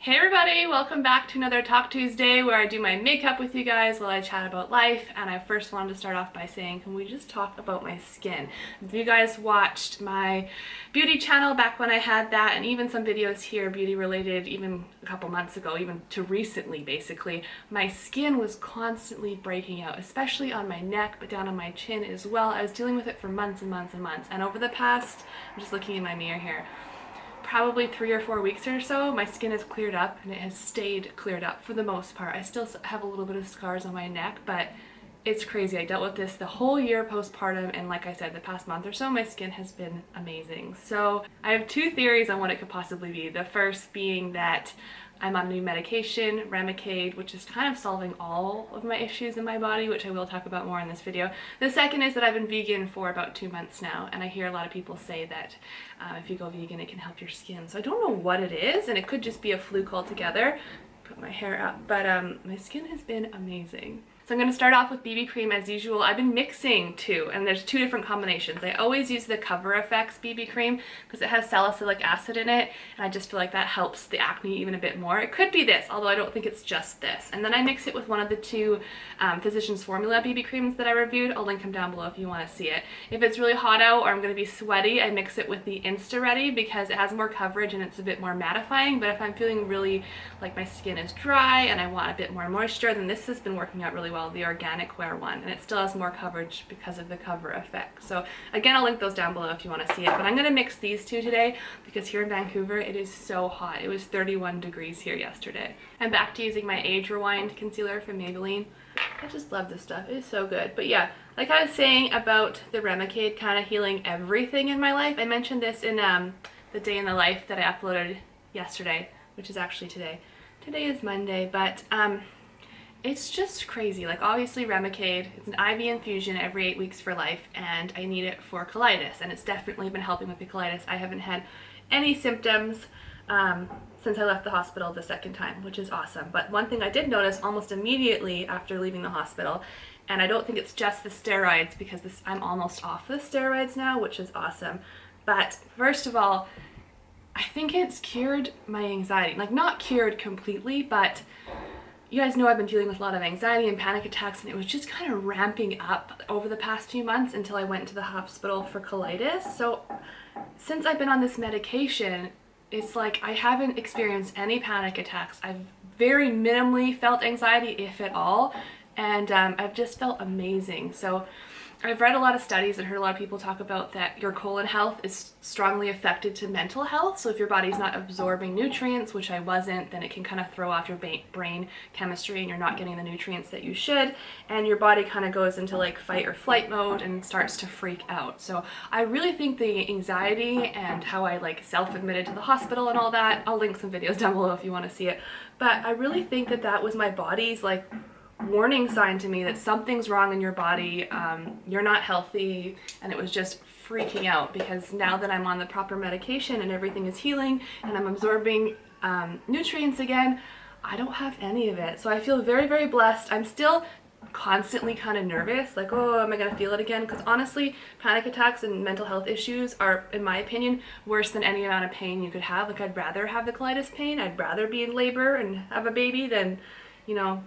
Hey everybody, welcome back to another Talk Tuesday where I do my makeup with you guys while I chat about life. And I first wanted to start off by saying, can we just talk about my skin? If you guys watched my beauty channel back when I had that, and even some videos here beauty related even a couple months ago, even to recently basically, my skin was constantly breaking out, especially on my neck but down on my chin as well. I was dealing with it for months and months and months, and over the past, I'm just looking in my mirror here, probably 3 or 4 weeks or so, my skin has cleared up, and it has stayed cleared up for the most part. I still have a little bit of scars on my neck, but it's crazy. I dealt with this the whole year postpartum, and like I said, the past month or so, my skin has been amazing. So I have two theories on what it could possibly be. The first being that I'm on new medication, Remicade, which is kind of solving all of my issues in my body, which I will talk about more in this video. The second is that I've been vegan for about 2 months now, and I hear a lot of people say that if you go vegan, it can help your skin. So I don't know what it is, and it could just be a fluke altogether. Put my hair up, but my skin has been amazing. So I'm going to start off with BB cream as usual. I've been mixing two, and there's two different combinations. I always use the Cover FX BB cream because it has salicylic acid in it, and I just feel like that helps the acne even a bit more. It could be this, although I don't think it's just this. And then I mix it with one of the two Physicians Formula BB creams that I reviewed. I'll link them down below if you want to see it. If it's really hot out or I'm going to be sweaty, I mix it with the Insta Ready because it has more coverage and it's a bit more mattifying. But if I'm feeling really like my skin is dry and I want a bit more moisture, then this has been working out really well, the Organic Wear one, and it still has more coverage because of the Cover effect. So again, I'll link those down below if you want to see it, but I'm going to mix these two today because here in Vancouver it is so hot. It was 31 degrees here yesterday. I'm back to using my Age Rewind concealer from Maybelline. I just love this stuff. It is so good. But yeah, like I was saying about the Remicade kind of healing everything in my life, I mentioned this in the Day in the Life that I uploaded yesterday, which is actually today. Today is Monday, but it's just crazy. Like, obviously Remicade, it's an IV infusion every 8 weeks for life, and I need it for colitis, and it's definitely been helping with the colitis. I haven't had any symptoms since I left the hospital the second time, which is awesome. But one thing I did notice almost immediately after leaving the hospital, and I don't think it's just the steroids because I'm almost off the steroids now, which is awesome. But first of all, I think it's cured my anxiety. Like, not cured completely, but you guys know I've been dealing with a lot of anxiety and panic attacks, and it was just kind of ramping up over the past few months until I went to the hospital for colitis. So since I've been on this medication, it's like I haven't experienced any panic attacks. I've very minimally felt anxiety, if at all, and I've just felt amazing. So I've read a lot of studies and heard a lot of people talk about that your colon health is strongly affected to mental health. So if your body's not absorbing nutrients, which I wasn't, then it can kind of throw off your brain chemistry and you're not getting the nutrients that you should. And your body kind of goes into like fight or flight mode and starts to freak out. So I really think the anxiety and how I like self-admitted to the hospital and all that, I'll link some videos down below if you want to see it. But I really think that that was my body's like warning sign to me that something's wrong in your body, you're not healthy, and it was just freaking out because now that I'm on the proper medication and everything is healing and I'm absorbing nutrients again, I don't have any of it. So I feel very, very blessed. I'm still constantly kind of nervous, like, oh, am I gonna feel it again? Because honestly, panic attacks and mental health issues are, in my opinion, worse than any amount of pain you could have. Like, I'd rather have the colitis pain, I'd rather be in labor and have a baby than, you know,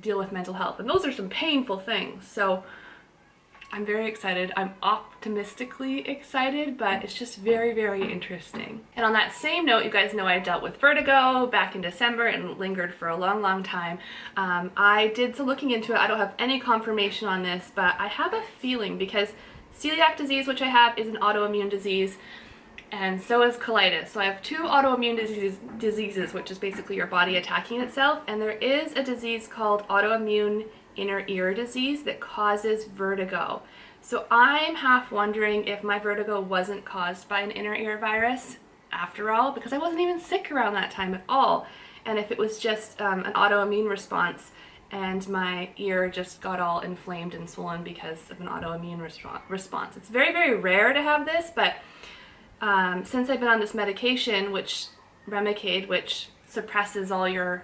deal with mental health, and those are some painful things. So I'm very excited. I'm optimistically excited, but it's just very, very interesting. And on that same note, you guys know I dealt with vertigo back in December and lingered for a long, long time. I did some looking into it. I don't have any confirmation on this, but I have a feeling because celiac disease, which I have, is an autoimmune disease, and so is colitis. So I have two autoimmune diseases, which is basically your body attacking itself, and there is a disease called autoimmune inner ear disease that causes vertigo. So I'm half wondering if my vertigo wasn't caused by an inner ear virus after all, because I wasn't even sick around that time at all, and if it was just an autoimmune response and my ear just got all inflamed and swollen because of an autoimmune response. It's very, very rare to have this, but since I've been on this medication, which Remicade, which suppresses all your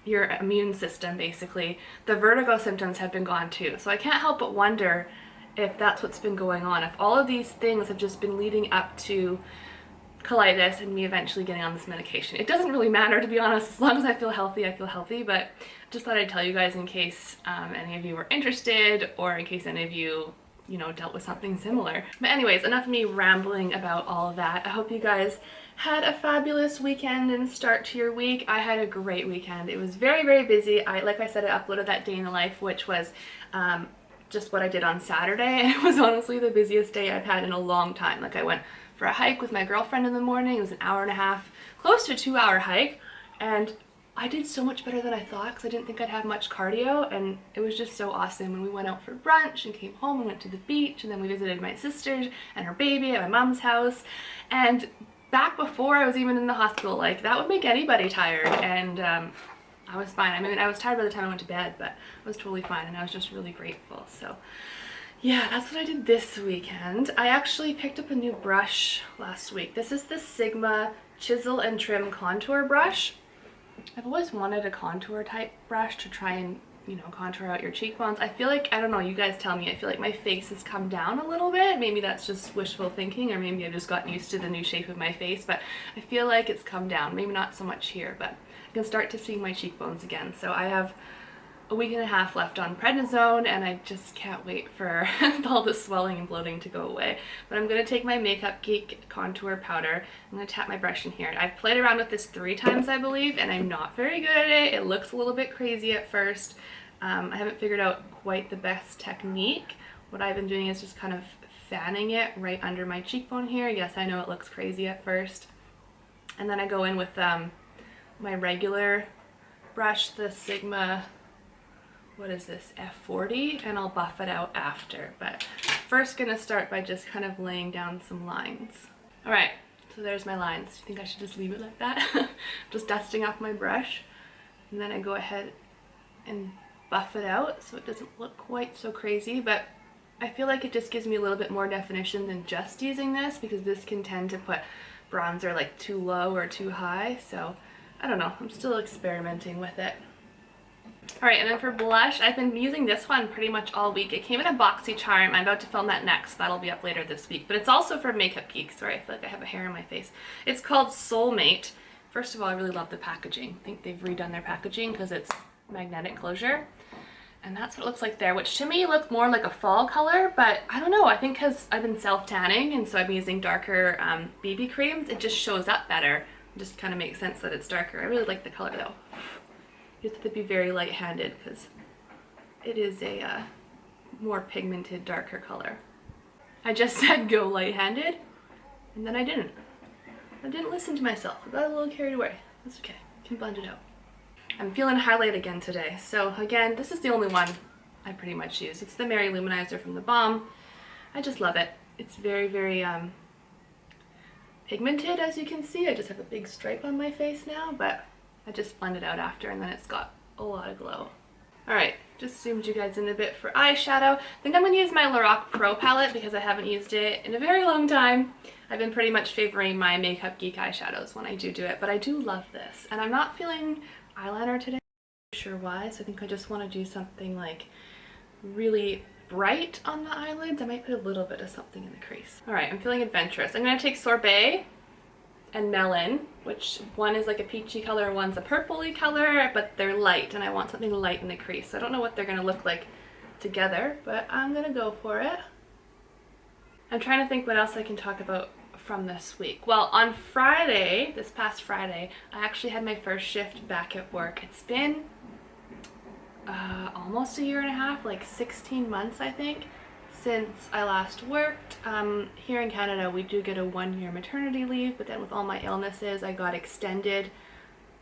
immune system basically, the vertigo symptoms have been gone too. So I can't help but wonder if that's what's been going on, if all of these things have just been leading up to colitis and me eventually getting on this medication. It doesn't really matter, to be honest. As long as I feel healthy, but just thought I'd tell you guys in case any of you were interested, or in case any of you, you know, dealt with something similar. But anyways, enough of me rambling about all of that. I hope you guys had a fabulous weekend and start to your week. I had a great weekend. It was very, very busy. Like I said, I uploaded that day in the life, which was just what I did on Saturday, and it was honestly the busiest day I've had in a long time. Like, I went for a hike with my girlfriend in the morning. It was an hour and a half, close to a 2-hour hike, and I did so much better than I thought because I didn't think I'd have much cardio, and it was just so awesome. And we went out for brunch and came home and went to the beach, and then we visited my sister and her baby at my mom's house. And back before I was even in the hospital, like, that would make anybody tired, and I was fine. I mean, I was tired by the time I went to bed, but I was totally fine, and I was just really grateful. So yeah, that's what I did this weekend. I actually picked up a new brush last week. This is the Sigma Chisel and Trim Contour Brush. I've always wanted a contour type brush to try and, you know, contour out your cheekbones. I feel like, I don't know, you guys tell me, I feel like my face has come down a little bit. Maybe that's just wishful thinking, or maybe I've just gotten used to the new shape of my face, but I feel like it's come down. Maybe not so much here, but I can start to see my cheekbones again. So I have a week and a half left on prednisone, and I just can't wait for all the swelling and bloating to go away. But I'm going to take my Makeup Geek contour powder. I'm going to tap my brush in here. I've played around with this 3 times, I believe, and I'm not very good at it. It looks a little bit crazy at first. I haven't figured out quite the best technique. What I've been doing is just kind of fanning it right under my cheekbone here. Yes, I know it looks crazy at first. And then I go in with my regular brush, the Sigma, what is this, F40, and I'll buff it out after. But first gonna start by just kind of laying down some lines. All right, so there's my lines. Do you think I should just leave it like that? Just dusting off my brush, and then I go ahead and buff it out so it doesn't look quite so crazy, but I feel like it just gives me a little bit more definition than just using this, because this can tend to put bronzer like too low or too high. So I don't know, I'm still experimenting with it. Alright, and then for blush, I've been using this one pretty much all week. It came in a boxy charm. I'm about to film that next. That'll be up later this week. But it's also for Makeup Geek. Sorry, I feel like I have a hair in my face. It's called Soulmate. First of all, I really love the packaging. I think they've redone their packaging because it's magnetic closure. And that's what it looks like there, which to me looked more like a fall color, but I don't know. I think because I've been self-tanning, and so I've been using darker BB creams, it just shows up better. It just kind of makes sense that it's darker. I really like the color though. You have to be very light-handed because it is a more pigmented, darker color. I just said go light-handed, and then I didn't. I didn't listen to myself. I got a little carried away. That's okay. I can blend it out. I'm feeling highlight again today. So again, this is the only one I pretty much use. It's the Mary Luminizer from the Balm. I just love it. It's very, very pigmented, as you can see. I just have a big stripe on my face now, but I just blend it out after, and then it's got a lot of glow. Alright, just zoomed you guys in a bit for eyeshadow. I think I'm going to use my Lorac Pro palette because I haven't used it in a very long time. I've been pretty much favoring my Makeup Geek eyeshadows when I do it, but I do love this. And I'm not feeling eyeliner today. I'm not sure why, so I think I just want to do something like really bright on the eyelids. I might put a little bit of something in the crease. Alright, I'm feeling adventurous. I'm going to take Sorbet and Melon, which one is like a peachy color, one's a purpley color, but they're light, and I want something light in the crease. So I don't know what they're going to look like together, but I'm going to go for it. I'm trying to think what else I can talk about from this week. Well, on Friday, this past Friday, I actually had my first shift back at work. It's been almost a year and a half, like 16 months I think, since I last worked. Here in Canada we do get a 1-year maternity leave, but then with all my illnesses I got extended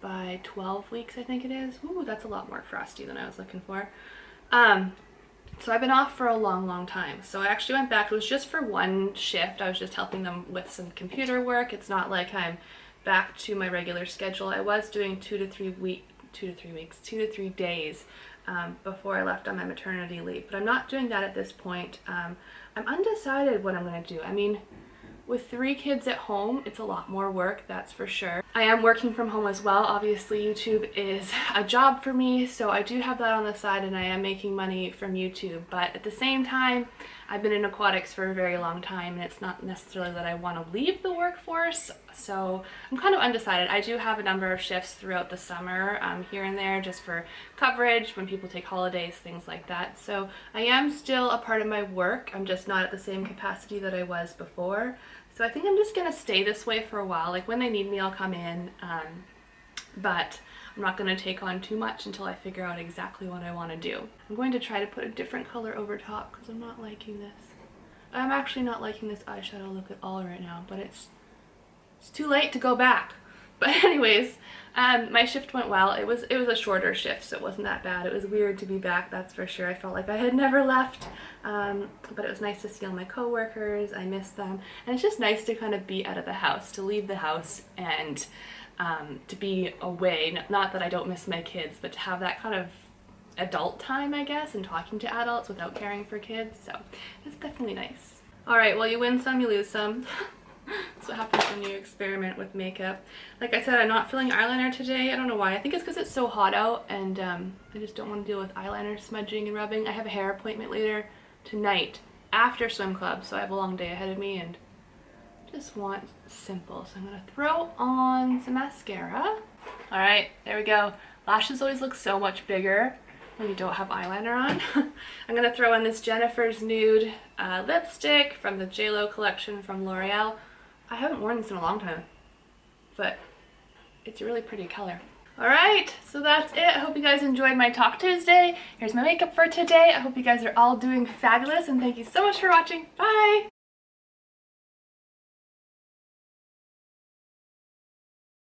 by 12 weeks I think it is. Ooh, that's a lot more frosty than I was looking for. So I've been off for a long time. So I actually went back. It was just for one shift. I was just helping them with some computer work. It's not like I'm back to my regular schedule. I was doing 2 to 3 days before I left on my maternity leave, but I'm not doing that at this point. I'm undecided what I'm going to do. I mean, With 3 kids at home, it's a lot more work, that's for sure. I am working from home as well. Obviously, YouTube is a job for me, so I do have that on the side and I am making money from YouTube. But at the same time, I've been in aquatics for a very long time and it's not necessarily that I want to leave the workforce, so I'm kind of undecided. I do have a number of shifts throughout the summer, here and there, just for coverage, when people take holidays, things like that. So I am still a part of my work, I'm just not at the same capacity that I was before. So I think I'm just going to stay this way for a while. Like when they need me, I'll come in, but I'm not going to take on too much until I figure out exactly what I want to do. I'm going to try to put a different color over top because I'm not liking this. I'm actually not liking this eyeshadow look at all right now, but it's too late to go back. But anyways, my shift went well. It was a shorter shift, so it wasn't that bad. It was weird to be back, that's for sure. I felt like I had never left, but it was nice to see all my coworkers. I missed them, and it's just nice to kind of be out of the house, to leave the house and to be away. Not that I don't miss my kids, but to have that kind of adult time, I guess, and talking to adults without caring for kids. So it's definitely nice. All right, well, you win some, you lose some. That's what happens when you experiment with makeup. Like I said, I'm not filling eyeliner today. I don't know why. I think it's because it's so hot out and I just don't want to deal with eyeliner smudging and rubbing. I have a hair appointment later tonight after swim club, so I have a long day ahead of me and just want simple. So I'm going to throw on some mascara. All right, there we go. Lashes always look so much bigger when you don't have eyeliner on. I'm going to throw in this Jennifer's Nude lipstick from the JLo collection from L'Oreal. I haven't worn this in a long time, but it's a really pretty color. All right, so that's it. I hope you guys enjoyed my Talk Tuesday. Here's my makeup for today. I hope you guys are all doing fabulous, and thank you so much for watching. Bye!